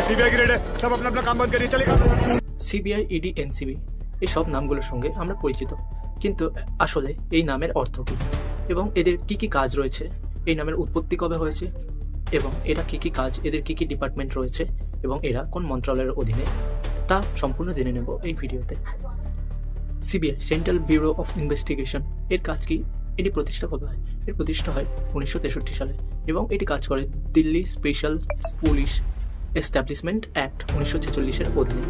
CBI की red है, सब अपना अपना काम बंद करिए, चलेगा। সিবিআই, ইডি, এনসিবি এই সব নামগুলোর সঙ্গে আমরা পরিচিত, কিন্তু আসলে এই নামের অর্থ কী এবং এদের কি কি কাজ রয়েছে, এই নামের উৎপত্তি কবে হয়েছে এবং এরা কি কি কাজ, এদের কি কি ডিপার্টমেন্ট রয়েছে এবং এরা কোন মন্ত্রণালয়ের অধীনে, তা সম্পূর্ণ জেনে নেব এই ভিডিওতে। CBI, central bureau of investigation, এর কাজ কি? এটি প্রতিষ্ঠা কবে হয়? এর প্রতিষ্ঠা হয় 1963 সালে এবং এটি কাজ করে Delhi special police establishment act 1946-এর অধীনে।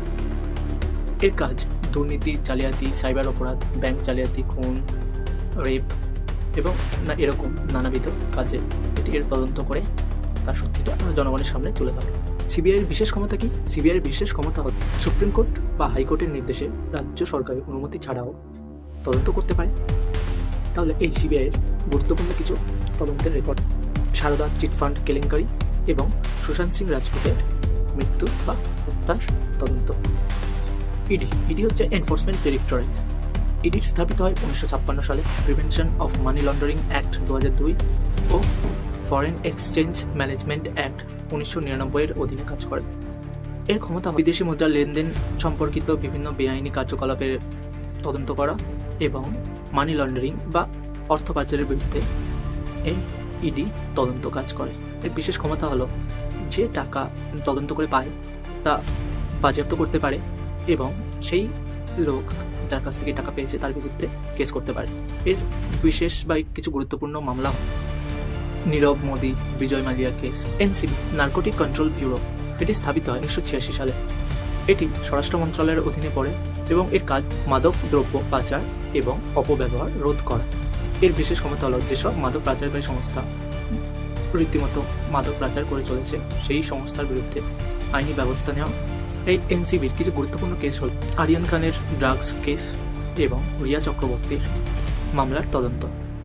এর কাজ দুর্নীতি, জালিয়াতি, সাইবার অপরাধ, ব্যাংক জালিয়াতি, খুন, রেপ এবং এরকম নানাবিধ কাজে এটি এর তদন্ত করে তার সত্যিটা জনগণের সামনে তুলে ধরে। সিবিআইয়ের বিশেষ ক্ষমতা কি? সিবিআইয়ের বিশেষ ক্ষমতা হল সুপ্রিম কোর্ট বা হাইকোর্টের নির্দেশে রাজ্য সরকারের অনুমতি ছাড়াও তদন্ত করতে পারে। তাহলে এই সিবিআইয়ের গুরুত্বপূর্ণ কিছু তদন্তের রেকর্ড: সারদা চিটফান্ড কেলেঙ্কারি এবং সুশান্ত সিং রাজপুতের মৃত্যু বা হত্যার তদন্ত। ইডি হচ্ছে এনফোর্সমেন্ট ডিরেক্টরেট। ইডি স্থাপিত হয় 1956 সালে prevention of money laundering act 2002 ও ফরেন এক্সচেঞ্জ ম্যানেজমেন্ট অ্যাক্ট 1999-এর অধীনে কাজ করে। এর ক্ষমতা বিদেশি মুদ্রা লেনদেন সম্পর্কিত বিভিন্ন বেআইনি কার্যকলাপের তদন্ত করা এবং মানি লন্ডারিং বা অর্থ পাচারের বিরুদ্ধে এই ইডি তদন্ত কাজ করে। এর বিশেষ ক্ষমতা হলো যে টাকা তদন্ত করে পায় তা বাজেয়াপ্ত করতে পারে এবং সেই লোক যার কাছ থেকে টাকা পেয়েছে তার বিরুদ্ধে কেস করতে পারে। এর বিশেষ বা কিছু গুরুত্বপূর্ণ মামলা: Nirav Modi, Vijay Mallya case. NCB, narcotic control bureau, এটি স্থাপিত হয় 1986 সালে। এটি স্বরাষ্ট্র মন্ত্রণালয়ের অধীনে পড়ে এবং এর কাজ মাদক দ্রব্য পাচার এবং অপব্যবহার রোধ করা। এর বিশেষ ক্ষমতা হলো যেসব মাদক পাচারকারী সংস্থা রীতিমতো মাদক পাচার করে চলেছে সেই সংস্থার বিরুদ্ধে আইনি ব্যবস্থা নেওয়া। এই এনসিবির কিছু গুরুত্বপূর্ণ কেস হল আরিয়ান খানের ড্রাগস কেস এবং রিয়া চক্রবর্তীর মামলার তদন্ত।